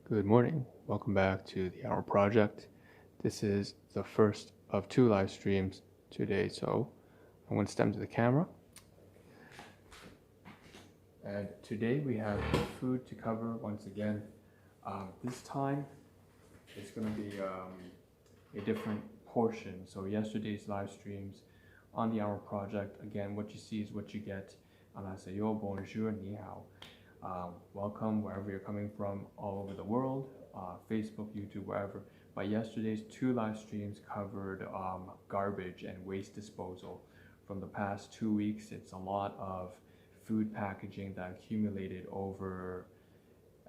Good morning. Welcome back to the Ahn Rho Project. This is the first of two live streams today, so I'm going to step into the camera. And today we have food to cover once again. This time it's going to be a different portion. So yesterday's live streams on the Ahn Rho Project, again, what you see is what you get. Annyeonghaseyo, bonjour, ni hao. Welcome wherever you're coming from all over the world, Facebook, YouTube, wherever. But yesterday's two live streams covered garbage and waste disposal. From the past 2 weeks, it's a lot of food packaging that accumulated over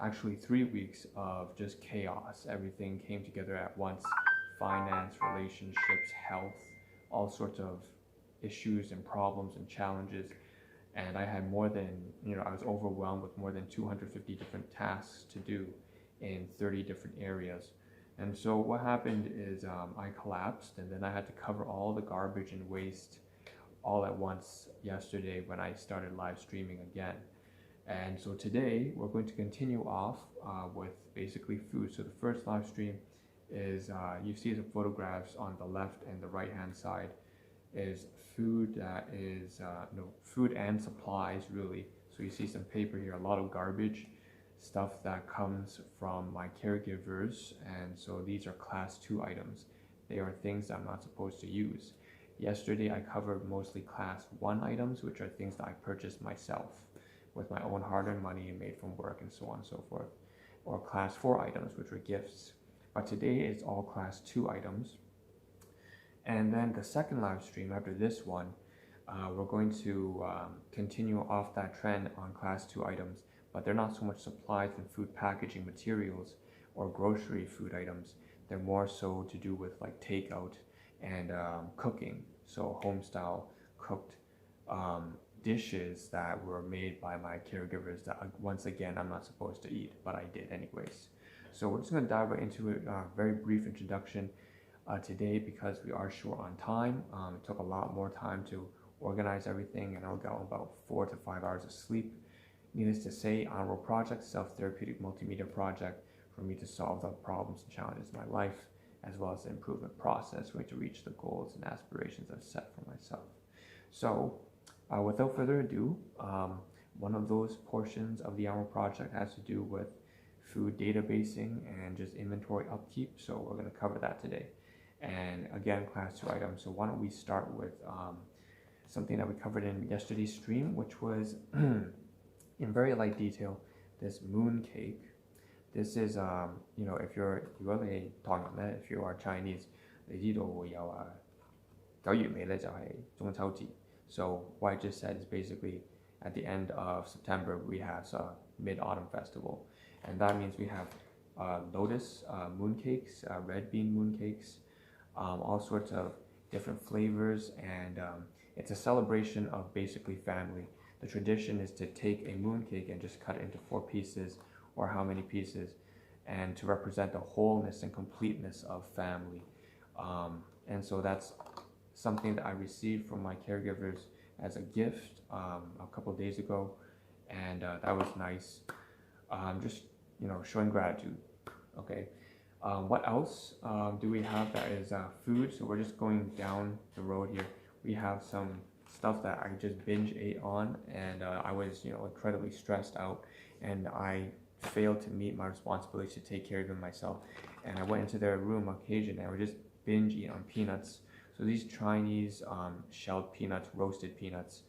actually 3 weeks of just chaos. Everything came together at once: finance, relationships, health, all sorts of issues and problems and challenges. And I had more than, I was overwhelmed with more than 250 different tasks to do in 30 different areas. And so what happened is I collapsed, and then I had to cover all the garbage and waste all at once yesterday when I started live streaming again. And so today we're going to continue off with basically food. So the first live stream is, you see the photographs on the left and the right hand side, is food that is food and supplies, really. So you see some paper here, a lot of garbage, stuff that comes from my caregivers, and so these are class 2 items. They are things I'm not supposed to use. Yesterday I covered mostly class 1 items, which are things that I purchased myself with my own hard-earned money and made from work and so on and so forth, or class 4 items, which were gifts. But today it's all class 2 items. And then the second live stream after this one, we're going to continue off that trend on class 2 items, but they're not so much supplies and food packaging materials or grocery food items. They're more so to do with like takeout and cooking. So home style cooked dishes that were made by my caregivers that once again I'm not supposed to eat, but I did anyways. So we're just going to dive right into it. Very brief introduction today because we are short on time. It took a lot more time to organize everything, and I got about 4 to 5 hours of sleep. Needless to say, Ahn Rho Project, self-therapeutic multimedia project for me to solve the problems and challenges in my life, as well as the improvement process for me to reach the goals and aspirations I've set for myself. So without further ado, one of those portions of the Ahn Rho Project has to do with food databasing and just inventory upkeep, so we're going to cover that today. And again, class 2 items. So why don't we start with something that we covered in yesterday's stream, which was in very light detail, this moon cake. This is, if you're if you are Chinese, 你知道會有9月尾咧就係中秋節. So what I just said is basically at the end of September we have Mid-Autumn Festival, and that means we have lotus moon cakes, red bean moon cakes, all sorts of different flavors, and it's a celebration of basically family. The tradition is to take a moon cake and just cut it into 4 pieces, or how many pieces, and to represent the wholeness and completeness of family. And so that's something that I received from my caregivers as a gift a couple of days ago, and that was nice. Just showing gratitude. Okay. What else do we have that is food? So we're just going down the road here. We have some stuff that I just binge ate on, and I was incredibly stressed out, and I failed to meet my responsibility to take care of them myself. And I went into their room on occasion and I would just binge eat on peanuts. So these Chinese shelled peanuts, roasted peanuts,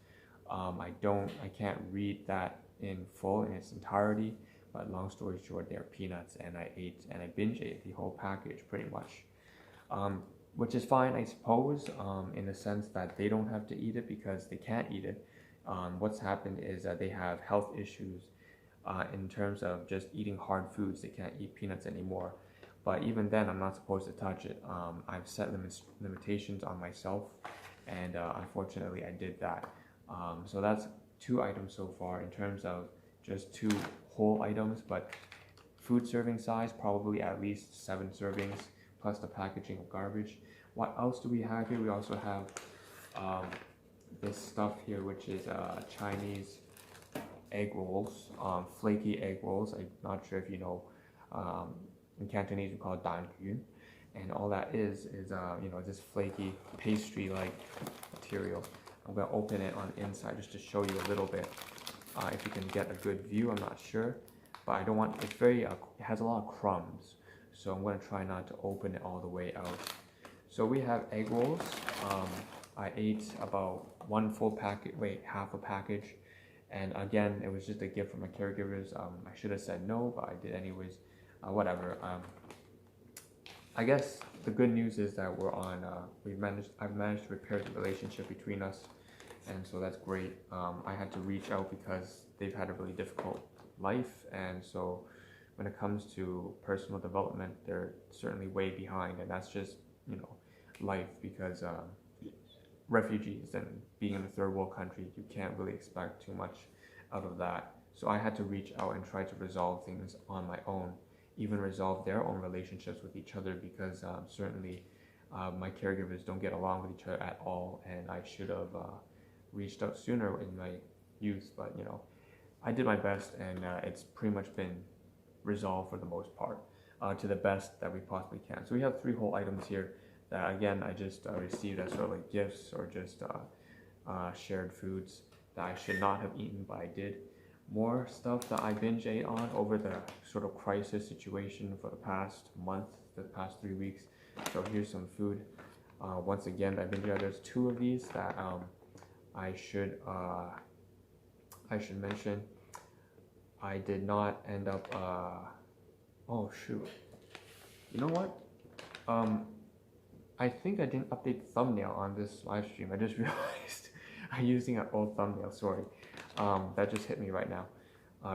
I can't read that in full in its entirety, but long story short, they're peanuts, and I binge ate the whole package pretty much, which is fine, I suppose, in the sense that they don't have to eat it because they can't eat it. What's happened is that they have health issues in terms of just eating hard foods. They can't eat peanuts anymore. But even then, I'm not supposed to touch it. I've set limitations on myself, and unfortunately, I did that. So that's 2 items so far in terms of just 2 whole items, but food serving size, probably at least 7 servings, plus the packaging of garbage. What else do we have here? We also have this stuff here, which is Chinese egg rolls, flaky egg rolls. I'm not sure if you know In Cantonese we call it dan yun, and all that is this flaky pastry-like material. I'm gonna open it on the inside just to show you a little bit. If you can get a good view, I'm not sure, but I don't want. It's very. It has a lot of crumbs, so I'm gonna try not to open it all the way out. So we have egg rolls. I ate about one full packet. Wait, half a package, and again, it was just a gift from my caregivers. I should have said no, but I did anyways. Whatever. I guess the good news is that we're on. I've managed to repair the relationship between us, and so that's great. I had to reach out because they've had a really difficult life, and so when it comes to personal development, they're certainly way behind, and that's just life because refugees and being in a third world country, you can't really expect too much out of that. So I had to reach out and try to resolve things on my own, even resolve their own relationships with each other, because certainly my caregivers don't get along with each other at all, and I should have reached out sooner in my youth, but I did my best, and it's pretty much been resolved for the most part, to the best that we possibly can. So we have 3 whole items here that again I just received as sort of like gifts or just shared foods that I should not have eaten, but I did. More stuff that I binge ate on over the sort of crisis situation for the past month, the past 3 weeks. So here's some food. Once again, I binge ate. There's 2 of these that I should mention. I did not end up. Oh shoot! You know what? I think I didn't update the thumbnail on this live stream. I just realized I'm using an old thumbnail. Sorry. That just hit me right now,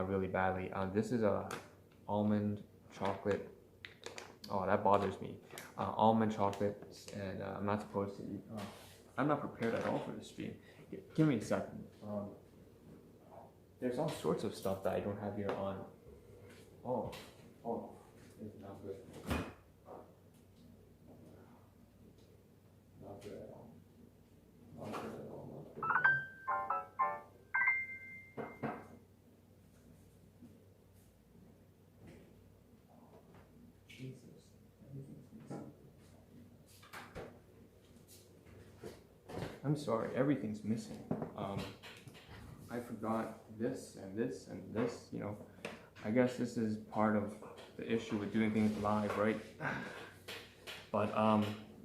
really badly. This is a almond chocolate. Oh, that bothers me. Almond chocolate, and I'm not supposed to eat. I'm not prepared at all for this stream. Give me a second. There's all sorts of stuff that I don't have here on. Oh, it's not good. Not good at all. Not good at all. Not good at all. Jesus, everything's missing. I'm sorry, everything's missing. I forgot this and this and this, I guess this is part of the issue with doing things live, right? But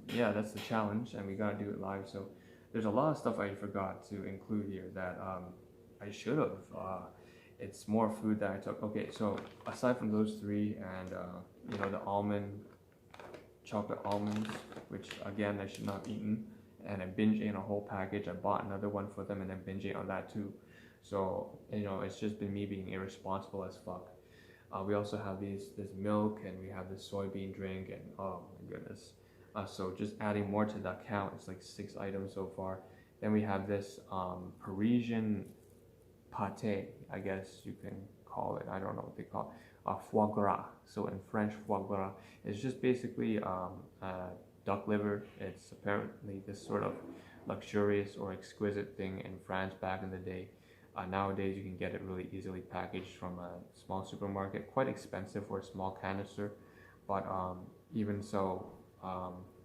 yeah, that's the challenge, and we gotta do it live. So there's a lot of stuff I forgot to include here that I should have. It's more food that I took. Okay, so aside from those 3 and the chocolate almonds, which again I should not have eaten, and I binge ate a whole package. I bought another one for them and then binge ate on that too. So it's just been me being irresponsible as fuck. We also have this milk, and we have this soybean drink, and oh my goodness. So just adding more to that count, it's like 6 items so far. Then we have this Parisian pate, I guess you can call it. I don't know what they call it. Foie gras. So in French, foie gras is just basically duck liver. It's apparently this sort of luxurious or exquisite thing in France back in the day. Nowadays you can get it really easily packaged from a small supermarket. Quite expensive for a small canister, but even so,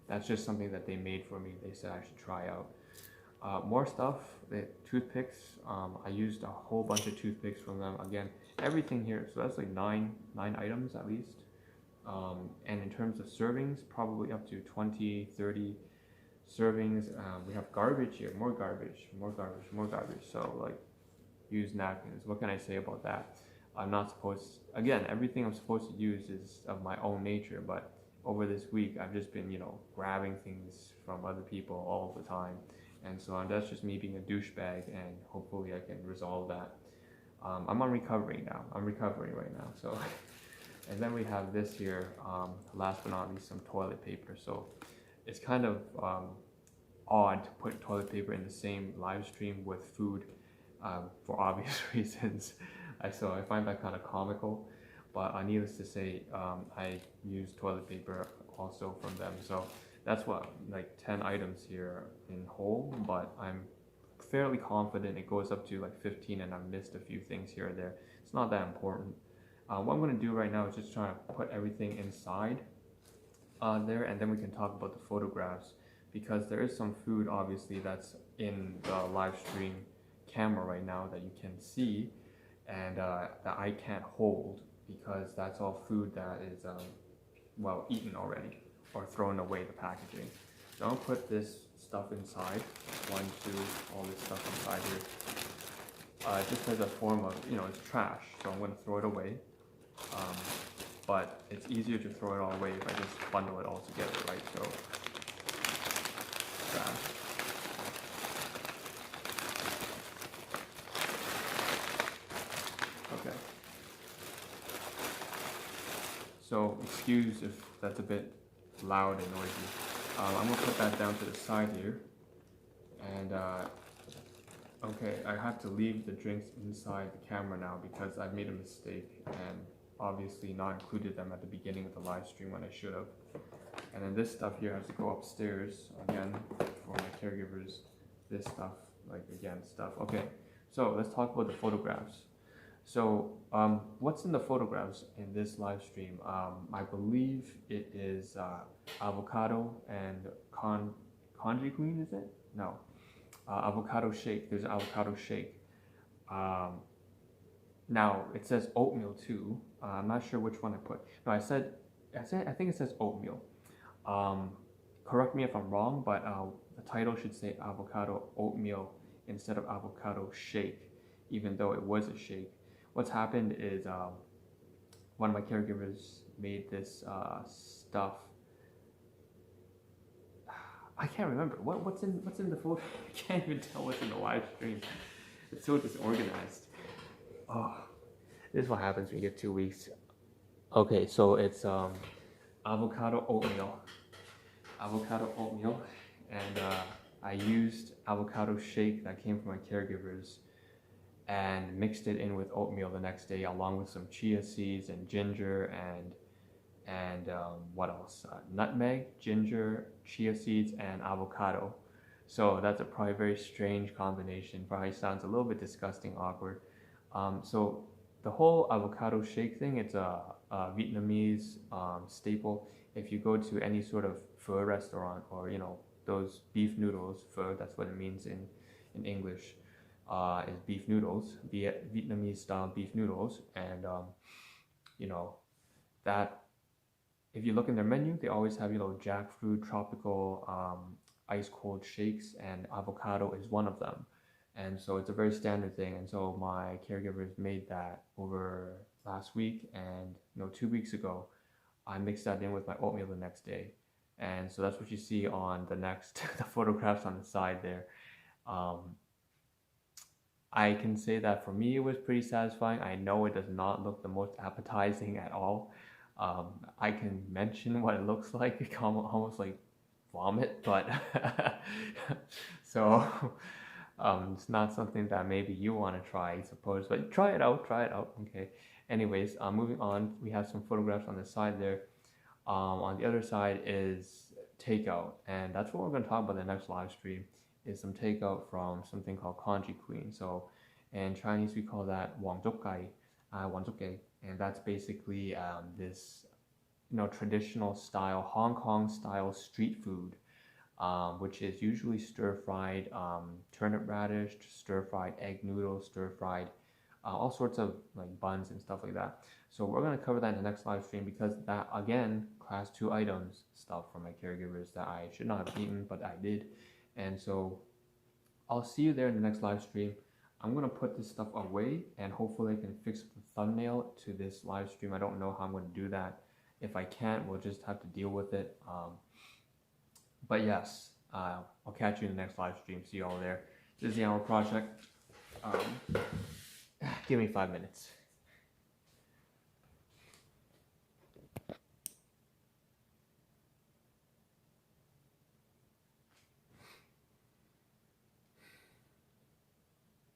that's just something that they made for me. They said I should try out. More stuff, toothpicks. I used a whole bunch of toothpicks from them. Again, everything here, so that's like nine items at least. And in terms of servings, probably up to 20, 30 servings. We have garbage here, more garbage. So like, use napkins. What can I say about that? I'm not supposed, again, everything I'm supposed to use is of my own nature, but over this week, I've just been, grabbing things from other people all the time. And so that's just me being a douchebag, and hopefully I can resolve that. I'm on recovery now. I'm recovering right now. So, and then we have this here, last but not least, some toilet paper. So it's kind of odd to put toilet paper in the same live stream with food for obvious reasons. So I find that kind of comical. But needless to say, I use toilet paper also from them. So that's what, like 10 items here in whole, but I'm fairly confident it goes up to like 15, and I've missed a few things here or there. It's not that important. What I'm going to do right now is just try to put everything inside there, and then we can talk about the photographs, because there is some food obviously that's in the live stream camera right now that you can see, and that I can't hold because that's all food that is well, eaten already or thrown away, the packaging. So I'll put this stuff inside, 1, 2, all this stuff inside here, just as a form of, you know, it's trash, so I'm going to throw it away. But it's easier to throw it all away if I just bundle it all together, right? So, trash. Okay. So, excuse if that's a bit loud and noisy. I'm going to put that down to the side here. And, okay, I have to leave the drinks inside the camera now because I've made a mistake and obviously not included them at the beginning of the live stream when I should have. And then this stuff here has to go upstairs again for my caregivers. This stuff, like again, stuff. Okay, so let's talk about the photographs. So what's in the photographs in this live stream? I believe it is avocado and congee queen, is it? No. Avocado shake. There's an avocado shake. Now it says oatmeal too. I'm not sure which one I put. No, I think it says oatmeal. Correct me if I'm wrong, but the title should say avocado oatmeal instead of avocado shake, even though it was a shake. What's happened is one of my caregivers made this stuff. I can't remember what's in the photo. I can't even tell what's in the live stream. It's so disorganized. Oh, this is what happens when you get 2 weeks. Okay, so it's avocado oatmeal, and I used avocado shake that came from my caregivers and mixed it in with oatmeal the next day, along with some chia seeds and ginger and what else? Nutmeg, ginger, chia seeds, and avocado. So that's a probably very strange combination. Probably sounds a little bit disgusting, awkward. So the whole avocado shake thing, it's a Vietnamese staple. If you go to any sort of pho restaurant, or you know, those beef noodles, pho, that's what it means in English, is beef noodles, Vietnamese style beef noodles. And you know, that if you look in their menu, they always have, you know, jackfruit, tropical, ice cold shakes, and avocado is one of them. And so it's a very standard thing. And so my caregivers made that over last week, and you know, 2 weeks ago, I mixed that in with my oatmeal the next day. And so that's what you see on the next, the photographs on the side there. I can say that for me, it was pretty satisfying. I know it does not look the most appetizing at all. I can mention what it looks like. It's almost like vomit, but so it's not something that maybe you want to try, I suppose, but try it out, okay. Anyways, moving on, we have some photographs on the side there. On the other side is takeout, and that's what we're going to talk about in the next live stream, is some takeout from something called Congee queen. So in Chinese we call that wangzhougai, and that's basically this, you know, traditional style, Hong Kong style street food, which is usually stir-fried turnip radish, stir-fried egg noodles, stir-fried all sorts of like buns and stuff like that. So we're going to cover that in the next live stream, because that, again, class 2 items stuff from my caregivers that I should not have eaten, but I did. And so I'll see you there in the next live stream. I'm going to put this stuff away, and hopefully I can fix the thumbnail to this live stream. I don't know how I'm going to do that. If I can't, we'll just have to deal with it. But yes, I'll catch you in the next live stream. See you all there. This is the Ahn Rho Project. Give me 5 minutes.